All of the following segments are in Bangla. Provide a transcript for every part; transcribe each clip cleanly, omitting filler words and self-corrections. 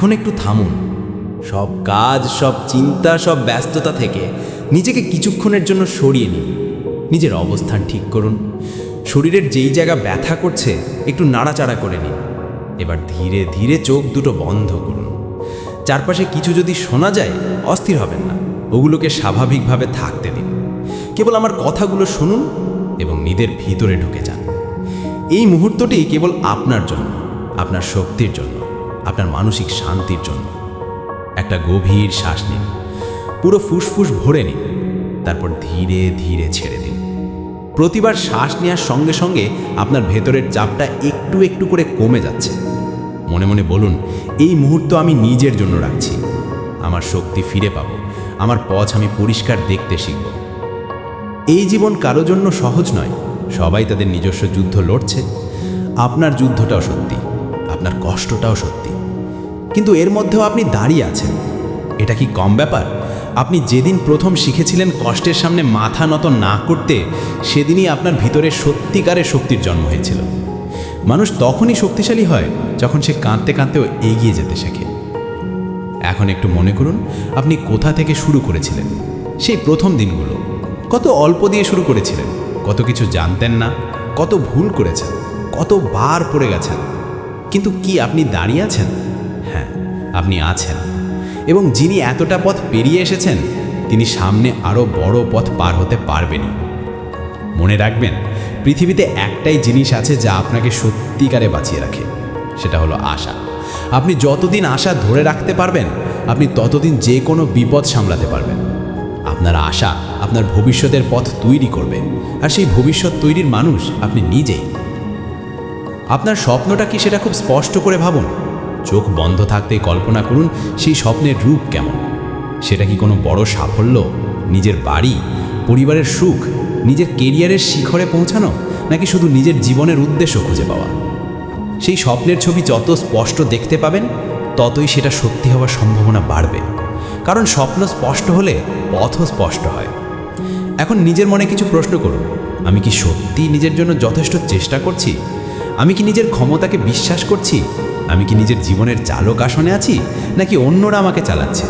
এখন একটু থামুন। সব কাজ, সব চিন্তা, সব ব্যস্ততা থেকে নিজেকে কিছুক্ষণের জন্য সরিয়ে নিন। নিজের অবস্থান ঠিক করুন। শরীরের যেই জায়গা ব্যথা করছে একটু নাড়াচাড়া করে নিন। এবার ধীরে ধীরে চোখ দুটো বন্ধ করুন। চারপাশে কিছু যদি শোনা যায় অস্থির হবেন না, ওগুলোকে স্বাভাবিকভাবে থাকতে দিন। কেবল আমার কথাগুলো শুনুন এবং নিজের ভিতরে ঢুকে যান। এই মুহূর্তটি কেবল আপনার জন্য, আপনার শক্তির জন্য, আপনার মানসিক শান্তির জন্য। একটা গভীর শ্বাস নিন, পুরো ফুসফুস ভরে নিন, তারপর ধীরে ধীরে ছেড়ে দিন। প্রতিবার শ্বাস নেওয়ার সঙ্গে সঙ্গে আপনার ভেতরের চাপটা একটু একটু করে কমে যাচ্ছে। মনে মনে বলুন, এই মুহূর্ত আমি নিজের জন্য রাখছি। আমার শক্তি ফিরে পাবো, আমার পথ আমি পরিষ্কার দেখতে শিখব। এই জীবন কারো জন্য সহজ নয়, সবাই তাদের নিজস্ব যুদ্ধ লড়ছে। আপনার যুদ্ধটাও সত্যি, আপনার কষ্টটাও সত্যি, কিন্তু এর মধ্যেও আপনি দাঁড়িয়ে আছেন। এটা কি কম ব্যাপার? আপনি যেদিন প্রথম শিখেছিলেন কষ্টের সামনে মাথা নত না করতে, সেদিনই আপনার ভিতরে সত্যিকারের শক্তির জন্ম হয়েছিল। মানুষ তখনই শক্তিশালী হয় যখন সে কাঁদতে কাঁদতেও এগিয়ে যেতে শেখে। এখন একটু মনে করুন, আপনি কোথা থেকে শুরু করেছিলেন। সেই প্রথম দিনগুলো কত অল্প দিয়ে শুরু করেছিলেন, কত কিছু জানতেন না, কত ভুল করেছেন, কতবার পড়ে গেছেন। কিন্তু কি আপনি দাঁড়িয়ে আছেন? হ্যাঁ, আপনি আছেন। এবং যিনি এতটা পথ পেরিয়ে এসেছেন, তিনি সামনে আরও বড় পথ পার হতে পারবেনই। মনে রাখবেন, পৃথিবীতে একটাই জিনিস আছে যা আপনাকে সত্যিকারে বাঁচিয়ে রাখে, সেটা হলো আশা। আপনি যতদিন আশা ধরে রাখতে পারবেন, আপনি ততদিন যে কোনো বিপদ সামলাতে পারবেন। আপনার আশা আপনার ভবিষ্যতের পথ তৈরি করবে, আর সেই ভবিষ্যৎ তৈরির মানুষ আপনি নিজেই। আপনার স্বপ্নটা কি, সেটা খুব স্পষ্ট করে ভাবুন। চোখ বন্ধ থাকতেই কল্পনা করুন সেই স্বপ্নের রূপ কেমন। সেটা কি কোনো বড় সাফল্য, নিজের বাড়ি, পরিবারের সুখ, নিজের কেরিয়ারের শিখরে পৌঁছানো, নাকি শুধু নিজের জীবনের উদ্দেশ্য খুঁজে পাওয়া? সেই স্বপ্নের ছবি যত স্পষ্ট দেখতে পাবেন, ততই সেটা সত্যি হওয়ার সম্ভাবনা বাড়বে। কারণ স্বপ্ন স্পষ্ট হলে পথও স্পষ্ট হয়। এখন নিজের মনে কিছু প্রশ্ন করুন। আমি কি সত্যি নিজের জন্য যথেষ্ট চেষ্টা করছি? আমি কি নিজের ক্ষমতাকে বিশ্বাস করছি? আমি কি নিজের জীবনের চালক আসনে আছি, নাকি অন্যরা আমাকে চালাচ্ছে?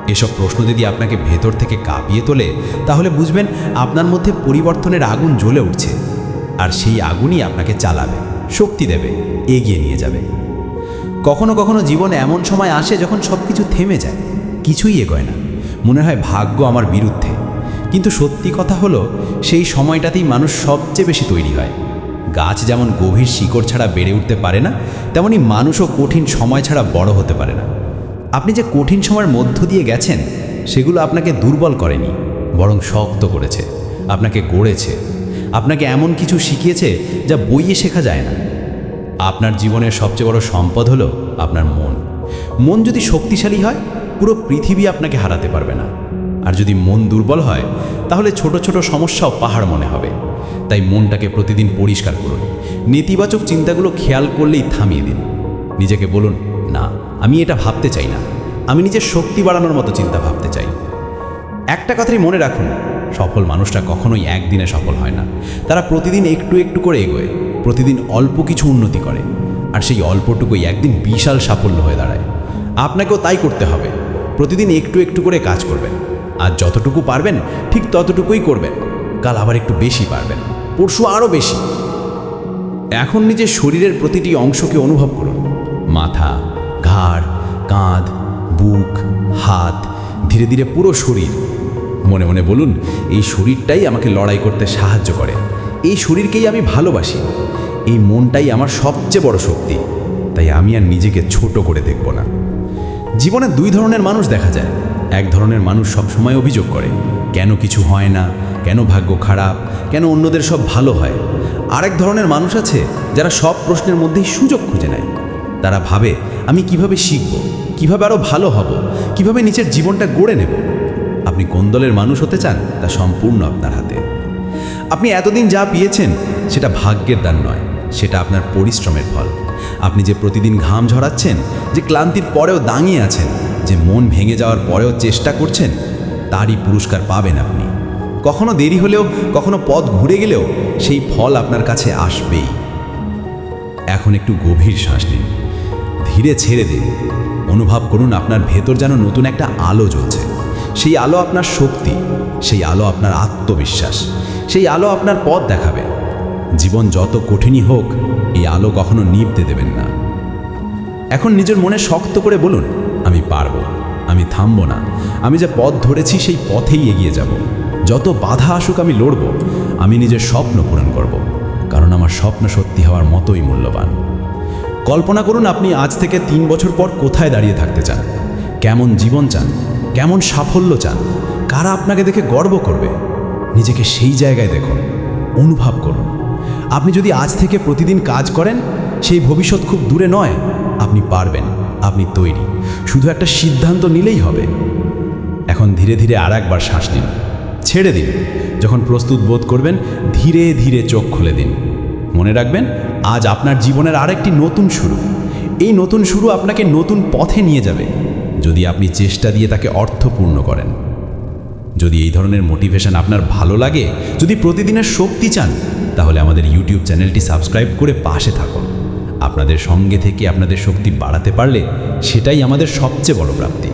এসব প্রশ্ন যদি আপনাকে ভেতর থেকে কাঁপিয়ে তোলে, তাহলে বুঝবেন আপনার মধ্যে পরিবর্তনের আগুন জ্বলে উঠছে। আর সেই আগুনই আপনাকে চালাবে, শক্তি দেবে, এগিয়ে নিয়ে যাবে। কখনো কখনো জীবনে এমন সময় আসে যখন সব কিছু থেমে যায়, কিছুই এগোয় না, মনে হয় ভাগ্য আমার বিরুদ্ধে। কিন্তু সত্যি কথা হলো, সেই সময়টাতেই মানুষ সবচেয়ে বেশি তৈরি হয়। গাছ যেমন গভীর শিকড় ছাড়া বেড়ে উঠতে পারে না, তেমনি মানুষও কঠিন সময় ছাড়া বড় হতে পারে না। আপনি যে কঠিন সময়ের মধ্য দিয়ে গেছেন, সেগুলো আপনাকে দুর্বল করেনি, বরং শক্ত করেছে, আপনাকে গড়েছে, আপনাকে এমন কিছু শিখিয়েছে যা বইয়ে শেখা যায় না। আপনার জীবনের সবচেয়ে বড় সম্পদ হলো আপনার মন। মন যদি শক্তিশালী হয়, পুরো পৃথিবী আপনাকে হারাতে পারবে না। আর যদি মন দুর্বল হয়, তাহলে ছোট ছোট সমস্যাও পাহাড় মনে হবে। তাই মনটাকে প্রতিদিন পরিষ্কার করুন। নেতিবাচক চিন্তাগুলো খেয়াল করলেই থামিয়ে দিন। নিজেকে বলুন, না, আমি এটা ভাবতে চাই না, আমি নিজের শক্তি বাড়ানোর মতো চিন্তা ভাবতে চাই। একটা কথাই মনে রাখুন, সফল মানুষরা কখনোই একদিনে সফল হয় না। তারা প্রতিদিন একটু একটু করে এগোয়, প্রতিদিন অল্প কিছু উন্নতি করে, আর সেই অল্পটুকুই একদিন বিশাল সাফল্য হয়ে দাঁড়ায়। আপনাকেও তাই করতে হবে। প্রতিদিন একটু একটু করে কাজ করবেন, আর যতটুকু পারবেন ঠিক ততটুকুই করবেন। কাল আবার একটু বেশি পারবেন, পরশু আরও বেশি। এখন নিজের শরীরের প্রতিটি অংশকে অনুভব করুন। মাথা, ঘাড়, কাঁধ, বুক, হাত, ধীরে ধীরে পুরো শরীর। মনে মনে বলুন, এই শরীরটাই আমাকে লড়াই করতে সাহায্য করে, এই শরীরকেই আমি ভালোবাসি, এই মনটাই আমার সবচেয়ে বড় শক্তি। তাই আমি আর নিজেকে ছোট করে দেখব না। জীবনে দুই ধরনের মানুষ দেখা যায়। এক ধরনের মানুষ সবসময় অভিযোগ করে, কেন কিছু হয় না, কেন ভাগ্য খারাপ, কেন অন্যদের সব ভালো হয়। আরেক ধরনের মানুষ আছে যারা সব প্রশ্নের মধ্যেই সুযোগ খুঁজে নেয়। তারা ভাবে, আমি কিভাবে শিখব, কিভাবে আরও ভালো হব, কিভাবে নিজের জীবনটা গড়ে নেব। আপনি কোন দলের মানুষ হতে চান, তা সম্পূর্ণ আপনার হাতে। আপনি এতদিন যা পেয়েছেন, সেটা ভাগ্যের দান নয়, সেটা আপনার পরিশ্রমের ফল। আপনি যে প্রতিদিন ঘাম ঝরাচ্ছেন, যে ক্লান্তির পরেও দাঁড়িয়ে আছেন, যে মন ভেঙে যাওয়ার পরেও চেষ্টা করছেন, তারই পুরস্কার পাবেন আপনি। কখনো দেরি হলেও, কখনো পথ ঘুরে গেলেও সেই ফল আপনার কাছে আসবেই। এখন একটু গভীর শ্বাস নিন, ধীরে ছেড়ে দিন। অনুভব করুন আপনার ভেতর যেন নতুন একটা আলো জ্বলছে। সেই আলো আপনার শক্তি, সেই আলো আপনার আত্মবিশ্বাস, সেই আলো আপনার পথ দেখাবে। জীবন যত কঠিনই হোক, এই আলো কখনো নিভতে দেবেন না। এখন নিজের মনে শক্ত করে বলুন, আমি পারবো, আমি থামবো না, আমি যে পথ ধরেছি সেই পথেই এগিয়ে যাব। যত বাধা আসুক আমি লড়ব, আমি নিজের স্বপ্ন পূরণ করব, কারণ আমার স্বপ্ন সত্যি হওয়ার মতোই মূল্যবান। কল্পনা করুন আপনি আজ থেকে 3 বছর পর কোথায় দাঁড়িয়ে থাকতে চান, কেমন জীবন চান, কেমন সাফল্য চান, কারা আপনাকে দেখে গর্ব করবে। নিজেকে সেই জায়গায় দেখুন, অনুভব করুন। আপনি যদি আজ থেকে প্রতিদিন কাজ করেন, সেই ভবিষ্যৎ খুব দূরে নয়। আপনি পারবেন, আপনি তৈরি, শুধু একটা সিদ্ধান্ত নিলেই হবে। এখন ধীরে ধীরে আরেকবার শ্বাস নিন, ছেড়ে দিন। যখন প্রস্তুত বোধ করবেন, ধীরে ধীরে চোখ খুলে দিন। মনে রাখবেন, আজ আপনার জীবনের আরেকটি নতুন শুরু। এই নতুন শুরু আপনাকে নতুন পথে নিয়ে যাবে, যদি আপনি চেষ্টা দিয়ে তাকে অর্থপূর্ণ করেন। যদি এই ধরনের মোটিভেশন আপনার ভালো লাগে, যদি প্রতিদিনের শক্তি চান, তাহলে আমাদের ইউটিউব চ্যানেলটি সাবস্ক্রাইব করে পাশে থাকুন। আপনাদের সঙ্গে থেকে আপনাদের শক্তি বাড়াতে পারলে সেটাই আমাদের সবচেয়ে বড় প্রাপ্তি।